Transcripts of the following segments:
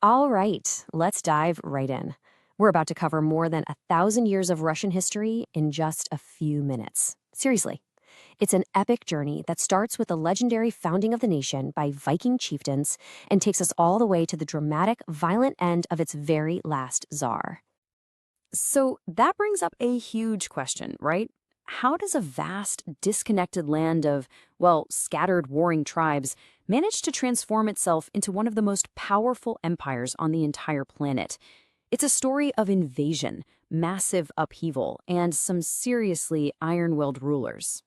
All right, let's dive right in. We're about to cover more than 1,000 years of Russian history in just a few minutes. Seriously, it's an epic journey that starts with the legendary founding of the nation by Viking chieftains and takes us all the way to the dramatic, violent end of its very last czar. So that brings up a huge question, right? How does a vast, disconnected land of, well, scattered warring tribes manage to transform itself into one of the most powerful empires on the entire planet? It's a story of invasion, massive upheaval, and some seriously iron-willed rulers.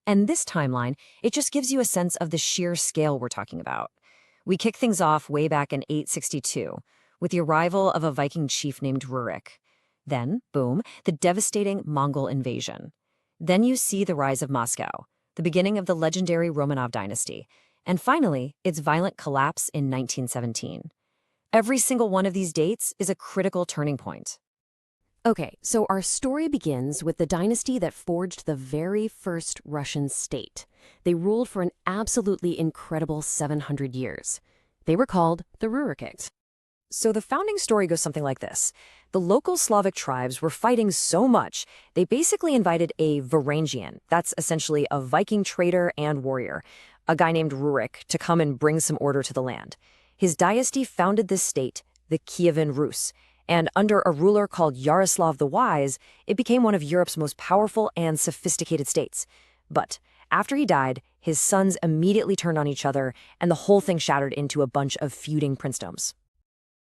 And this timeline, it just gives you a sense of the sheer scale we're talking about. We kick things off way back in 862 with the arrival of a Viking chief named Rurik. Then, boom, the devastating Mongol invasion. Then you see the rise of Moscow, the beginning of the legendary Romanov dynasty, and finally, its violent collapse in 1917. Every single one of these dates is a critical turning point. Okay, so our story begins with the dynasty that forged the very first Russian state. They ruled for an absolutely incredible 700 years. They were called the Rurikids. So the founding story goes something like this. The local Slavic tribes were fighting so much, they basically invited a Varangian, that's essentially a Viking trader and warrior, a guy named Rurik, to come and bring some order to the land. His dynasty founded this state, the Kievan Rus, and under a ruler called Yaroslav the Wise, it became one of Europe's most powerful and sophisticated states. But after he died, his sons immediately turned on each other, and the whole thing shattered into a bunch of feuding princedoms.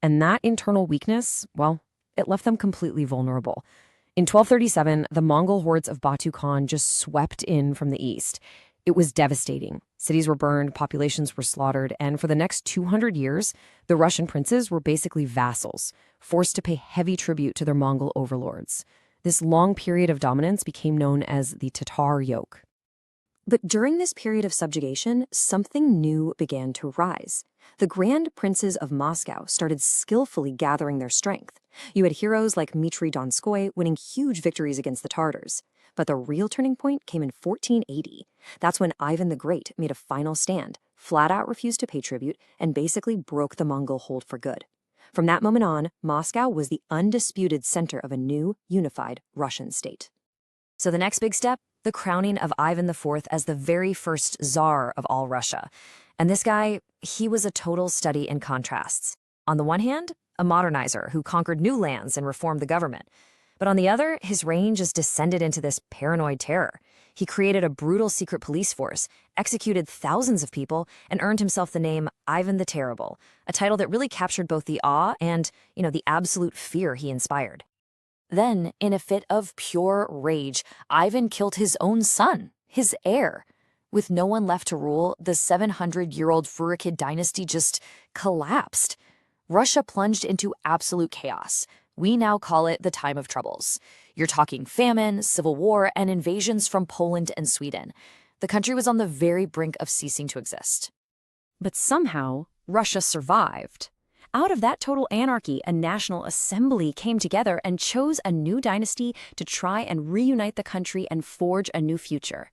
And that internal weakness, well, it left them completely vulnerable. In 1237, the Mongol hordes of Batu Khan just swept in from the east. It was devastating. Cities were burned, populations were slaughtered, and for the next 200 years, the Russian princes were basically vassals, forced to pay heavy tribute to their Mongol overlords. This long period of dominance became known as the Tatar yoke. But during this period of subjugation, something new began to rise. The Grand Princes of Moscow started skillfully gathering their strength. You had heroes like Dmitry Donskoy winning huge victories against the Tatars. But the real turning point came in 1480. That's when Ivan the Great made a final stand, flat out refused to pay tribute, and basically broke the Mongol hold for good. From that moment on, Moscow was the undisputed center of a new, unified Russian state. So the next big step? The crowning of Ivan IV as the very first Tsar of all Russia. And this guy, he was a total study in contrasts. On the one hand, a modernizer who conquered new lands and reformed the government. But on the other, his reign just descended into this paranoid terror. He created a brutal secret police force, executed thousands of people, and earned himself the name Ivan the Terrible, a title that really captured both the awe and, the absolute fear he inspired. Then, in a fit of pure rage, Ivan killed his own son, his heir. With no one left to rule, the 700-year-old Furikid dynasty just collapsed. Russia plunged into absolute chaos. We now call it the Time of Troubles. You're talking famine, civil war, and invasions from Poland and Sweden. The country was on the very brink of ceasing to exist. But somehow, Russia survived. Out of that total anarchy, a national assembly came together and chose a new dynasty to try and reunite the country and forge a new future.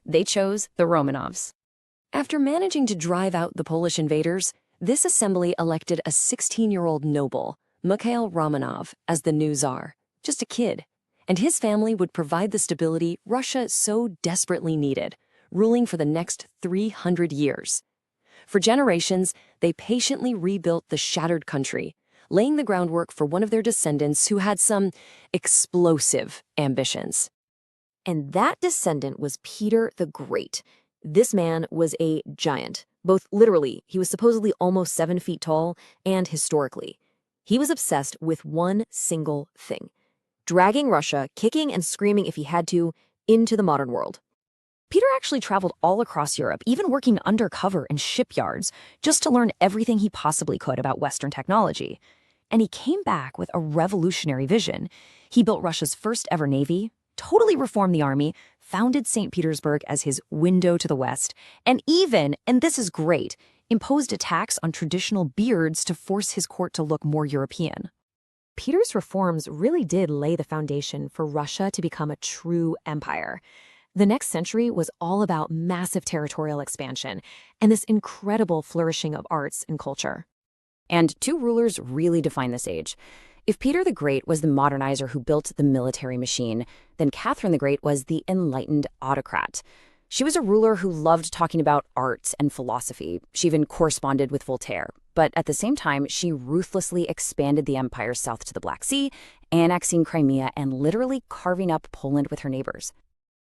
They chose the Romanovs. After managing to drive out the Polish invaders, this assembly elected a 16-year-old noble, Mikhail Romanov, as the new czar, just a kid. And his family would provide the stability Russia so desperately needed, ruling for the next 300 years. For generations, they patiently rebuilt the shattered country, laying the groundwork for one of their descendants who had some explosive ambitions. And that descendant was Peter the Great. This man was a giant, both literally, he was supposedly almost 7 feet tall, and historically. He was obsessed with one single thing: dragging Russia, kicking and screaming if he had to, into the modern world. Peter actually traveled all across Europe, even working undercover in shipyards, just to learn everything he possibly could about Western technology. And he came back with a revolutionary vision. He built Russia's first ever navy, totally reformed the army, founded St. Petersburg as his window to the West, and even, and this is great, imposed a tax on traditional beards to force his court to look more European. Peter's reforms really did lay the foundation for Russia to become a true empire. The next century was all about massive territorial expansion and this incredible flourishing of arts and culture. And two rulers really define this age. If Peter the Great was the modernizer who built the military machine, then Catherine the Great was the enlightened autocrat. She was a ruler who loved talking about art and philosophy. She even corresponded with Voltaire. But at the same time, she ruthlessly expanded the empire south to the Black Sea, annexing Crimea and literally carving up Poland with her neighbors.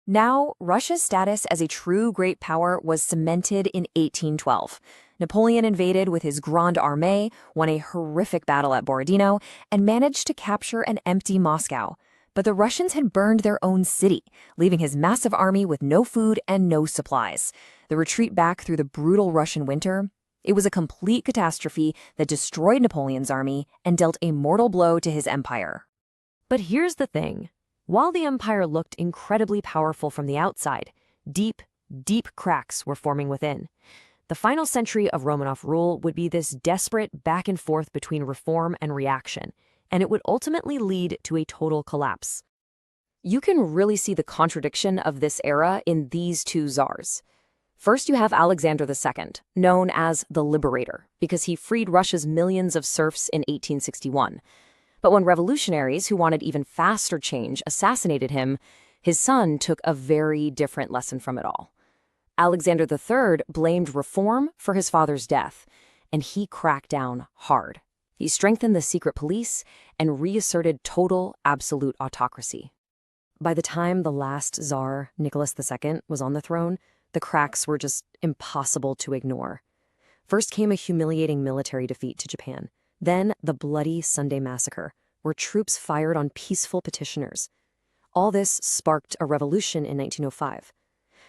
Now, Russia's status as a true great power was cemented in 1812. Napoleon invaded with his Grande Armée, won a horrific battle at Borodino, and managed to capture an empty Moscow. But the Russians had burned their own city, leaving his massive army with no food and no supplies. The retreat back through the brutal Russian winter, it was a complete catastrophe that destroyed Napoleon's army and dealt a mortal blow to his empire. But here's the thing. While the empire looked incredibly powerful from the outside, deep, deep cracks were forming within. The final century of Romanov rule would be this desperate back and forth between reform and reaction, and it would ultimately lead to a total collapse. You can really see the contradiction of this era in these two czars. First, you have Alexander II, known as the Liberator, because he freed Russia's millions of serfs in 1861. But when revolutionaries who wanted even faster change assassinated him, his son took a very different lesson from it all. Alexander III blamed reform for his father's death, and he cracked down hard. He strengthened the secret police and reasserted total, absolute autocracy. By the time the last Tsar, Nicholas II, was on the throne, the cracks were just impossible to ignore. First came a humiliating military defeat to Japan. Then the bloody Sunday Massacre, where troops fired on peaceful petitioners. All this sparked a revolution in 1905.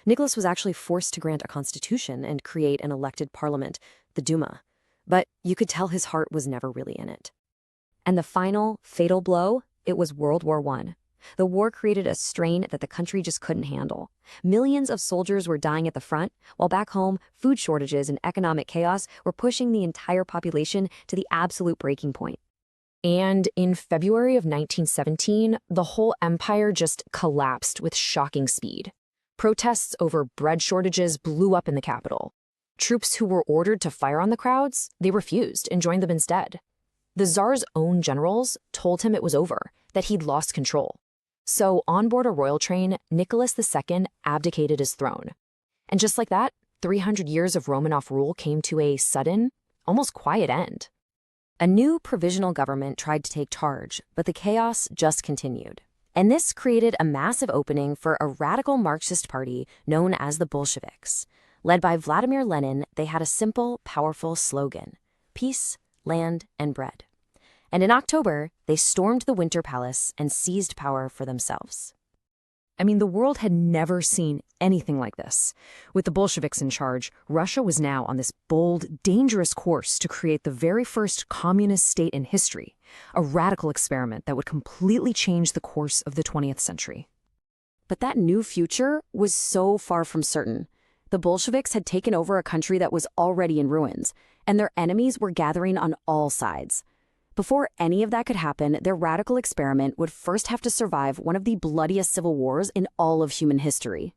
Nicholas was actually forced to grant a constitution and create an elected parliament, the Duma. But you could tell his heart was never really in it. And the final, fatal blow, it was World War I. The war created a strain that the country just couldn't handle. Millions of soldiers were dying at the front, while back home, food shortages and economic chaos were pushing the entire population to the absolute breaking point. And in February of 1917, the whole empire just collapsed with shocking speed. Protests over bread shortages blew up in the capital. Troops who were ordered to fire on the crowds, they refused and joined them instead. The Tsar's own generals told him it was over, that he'd lost control. So on board a royal train, Nicholas II abdicated his throne. And just like that, 300 years of Romanov rule came to a sudden, almost quiet end. A new provisional government tried to take charge, but the chaos just continued. And this created a massive opening for a radical Marxist party known as the Bolsheviks. Led by Vladimir Lenin, they had a simple, powerful slogan: peace, land, and bread. And in October, they stormed the Winter Palace and seized power for themselves. I mean, the world had never seen anything like this. With the Bolsheviks in charge, Russia was now on this bold, dangerous course to create the very first communist state in history, a radical experiment that would completely change the course of the 20th century. But that new future was so far from certain. The Bolsheviks had taken over a country that was already in ruins, and their enemies were gathering on all sides. Before any of that could happen, their radical experiment would first have to survive one of the bloodiest civil wars in all of human history.